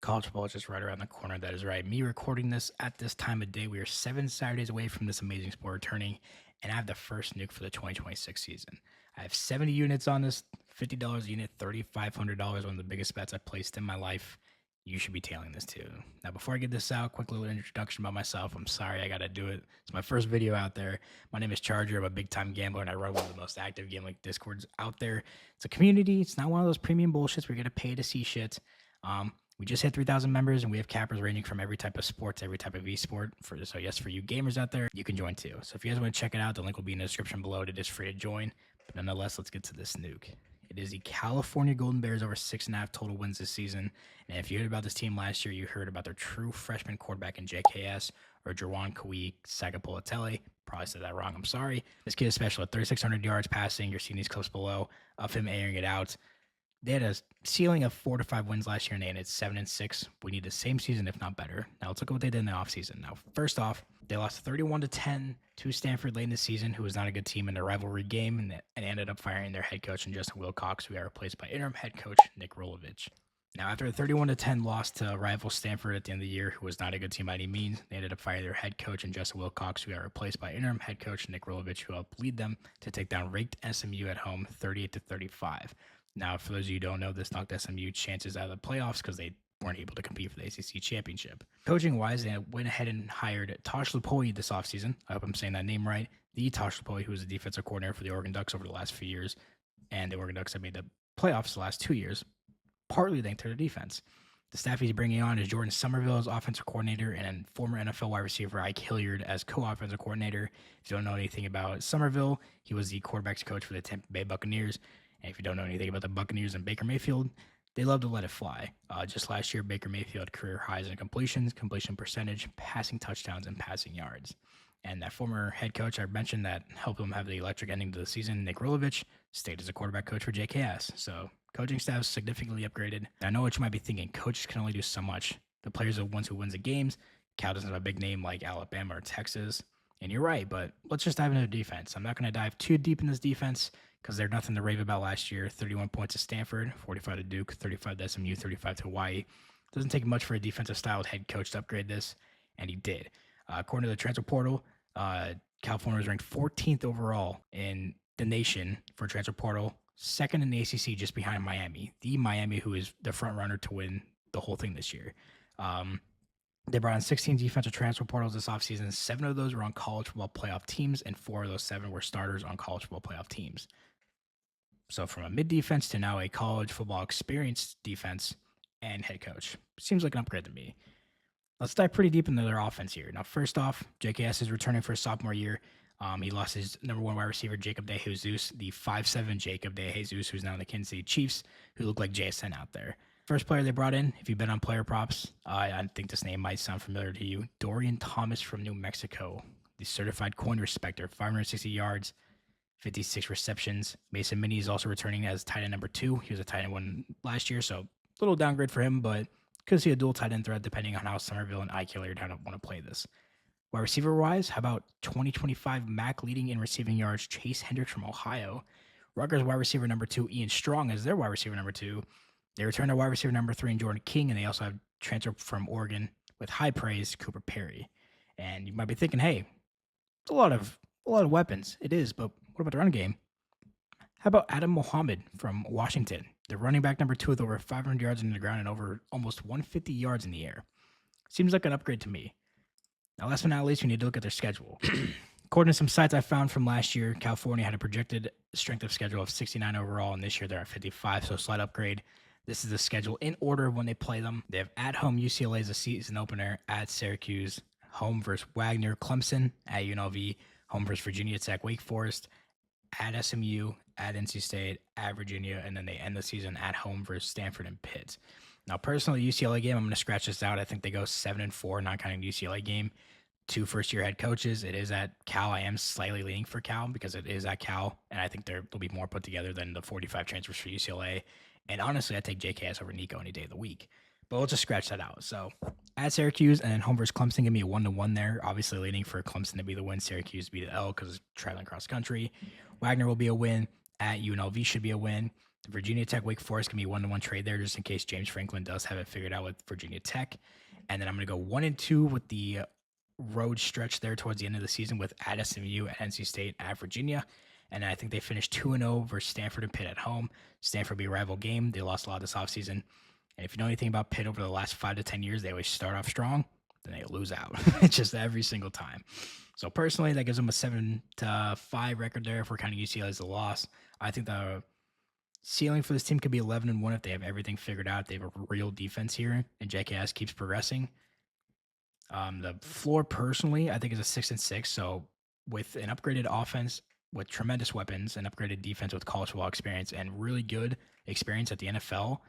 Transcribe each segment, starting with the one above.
college football is just right around the corner. That is right. Me recording this at this time of day. We are 7 Saturdays away from this amazing sport returning, and I have the first nuke for the 2026 season. I have 70 units on this, $50 a unit, $3,500, one of the biggest bets I've placed in my life. You should be tailing this too. Now, before I get this out, quick little introduction about myself. I'm sorry, I got to do it. It's my first video out there. My name is Charger. I'm a big time gambler, and I run one of the most active gambling discords out there. It's a community. It's not one of those premium bullshits where you're going to pay to see shit. We just hit 3,000 members, and we have cappers ranging from every type of sports, every type of esport. So yes, for you gamers out there, you can join too. So if you guys want to check it out, the link will be in the description below. It is free to join. But nonetheless, let's get to this nuke. It is the California Golden Bears over 6.5 total wins this season. And if you heard about this team last year, you heard about their true freshman quarterback in JKS or Jawan Kawhi Sagapolatelli. Probably said that wrong. I'm sorry. This kid is special at 3,600 yards passing. You're seeing these clips below of him airing it out. They had a ceiling of 4 to 5 wins last year, and they ended 7-6. We need the same season, if not better. Now, let's look at what they did in the offseason. Now, first off, they lost 31-10 to Stanford late in the season, who was not a good team in a rivalry game, and ended up firing their head coach, and Justin Wilcox, who got replaced by interim head coach Nick Rolovich. Now, after a 31-10 loss to rival Stanford at the end of the year, who was not a good team by any means, they ended up firing their head coach and Justin Wilcox, who got replaced by interim head coach Nick Rolovich, who helped lead them to take down ranked SMU at home 38-35. Now, for those of you who don't know, this knocked SMU chances out of the playoffs because they weren't able to compete for the ACC championship. Coaching-wise, they went ahead and hired Tosh Lupoi this offseason. I hope I'm saying that name right. The Tosh Lupoi, who was the defensive coordinator for the Oregon Ducks over the last few years. And the Oregon Ducks have made the playoffs the last 2 years, partly thanks to their defense. The staff he's bringing on is Jordan Somerville as offensive coordinator and former NFL wide receiver Ike Hilliard as co-offensive coordinator. If you don't know anything about Somerville, he was the quarterbacks coach for the Tampa Bay Buccaneers. And if you don't know anything about the Buccaneers and Baker Mayfield, they love to let it fly. Just last year, Baker Mayfield had career highs in completions, completion percentage, passing touchdowns, and passing yards. And that former head coach I mentioned that helped him have the electric ending to the season, Nick Rolovich, stayed as a quarterback coach for JKS. So coaching staff significantly upgraded. I know what you might be thinking. Coaches can only do so much. The players are the ones who wins the games. Cal doesn't have a big name like Alabama or Texas. And you're right, but let's just dive into the defense. I'm not going to dive too deep in this defense because they're nothing to rave about last year. 31 points to Stanford, 45 to Duke, 35 to SMU, 35 to Hawaii. Doesn't take much for a defensive-styled head coach to upgrade this, and he did. According to the transfer portal, California was ranked 14th overall in the nation for transfer portal, second in the ACC just behind Miami. The Miami who is the front runner to win the whole thing this year. They brought in 16 defensive transfer portals this offseason. 7 of those were on college football playoff teams, and 4 of those 7 were starters on college football playoff teams. So from a mid-defense to now a college football experienced defense and head coach. Seems like an upgrade to me. Let's dive pretty deep into their offense here. Now, first off, JKS is returning for his sophomore year. He lost his number 1 wide receiver, Jacob DeJesus, the 5'7" Jacob DeJesus, who's now in the Kansas City Chiefs, who look like JSN out there. First player they brought in, if you've been on player props, I think this name might sound familiar to you. Dorian Thomas from New Mexico, the certified coin respecter, 560 yards, 56 receptions. Mason Minnie is also returning as tight end number 2. He was a tight end 1 last year, so a little downgrade for him, but could see a dual tight end threat depending on how Somerville and Ike Hilliard want to play this. Wide receiver-wise, how about 2025 MAC leading in receiving yards, Chase Hendricks from Ohio. Rutgers wide receiver number 2, Ian Strong as their wide receiver number 2. They returned their wide receiver number 3 in Jordan King, and they also have transfer from Oregon with high praise, Cooper Perry. And you might be thinking, hey, it's a lot of weapons. It is, but what about the run game? How about Adam Mohammed from Washington, the running back number 2 with over 500 yards in the ground and over almost 150 yards in the air? Seems like an upgrade to me. Now, last but not least, we need to look at their schedule. According to some sites I found from last year, California had a projected strength of schedule of 69 overall, and this year they're at 55, so a slight upgrade. This is the schedule in order of when they play them. They have at home UCLA as a season opener, at Syracuse, home versus Wagner, Clemson, at UNLV, home versus Virginia Tech, Wake Forest, at SMU, at NC State, at Virginia, and then they end the season at home versus Stanford and Pitt. Now, personally, UCLA game, I'm going to scratch this out. I think they go 7-4, not counting the UCLA game. 2 first-year head coaches. It is at Cal. I am slightly leaning for Cal because it is at Cal, and I think they'll be more put together than the 45 transfers for UCLA. And honestly, I take JKS over Nico any day of the week. But we'll just scratch that out. So at Syracuse and then home versus Clemson, give me a 1-1 there. Obviously leaning for Clemson to be the win, Syracuse to be the L because it's traveling cross country. Wagner will be a win. At UNLV should be a win. Virginia Tech, Wake Forest can be 1-1 trade there just in case James Franklin does have it figured out with Virginia Tech. And then I'm going to go 1-2 with the road stretch there towards the end of the season with at SMU, at NC State, at Virginia. And I think they finished 2-0 versus Stanford and Pitt at home. Stanford will be a rival game. They lost a lot this offseason. And if you know anything about Pitt over the last 5 to 10 years, they always start off strong, then they lose out. It's just every single time. So personally, that gives them a 7-5 record there if we're counting UCLA as a loss. I think the ceiling for this team could be 11-1 if they have everything figured out. They have a real defense here, and JKS keeps progressing. The floor, personally, I think is a 6-6. So with an upgraded offense, with tremendous weapons, and upgraded defense with college football experience, and really good experience at the NFL,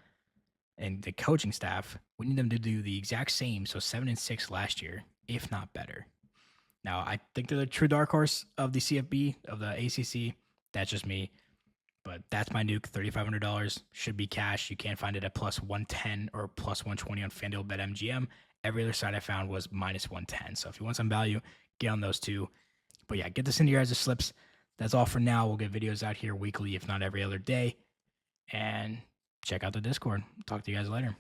and the coaching staff, we need them to do the exact same. So 7-6 last year, if not better. Now, I think they're the true dark horse of the CFB, of the ACC. That's just me. But that's my nuke, $3,500. Should be cash. You can't find it at plus 110 or plus 120 on FanDuel BetMGM. Every other site I found was minus 110. So if you want some value, get on those two. But yeah, get this into your guys' slips. That's all for now. We'll get videos out here weekly, if not every other day. And check out the Discord. Talk to you guys later.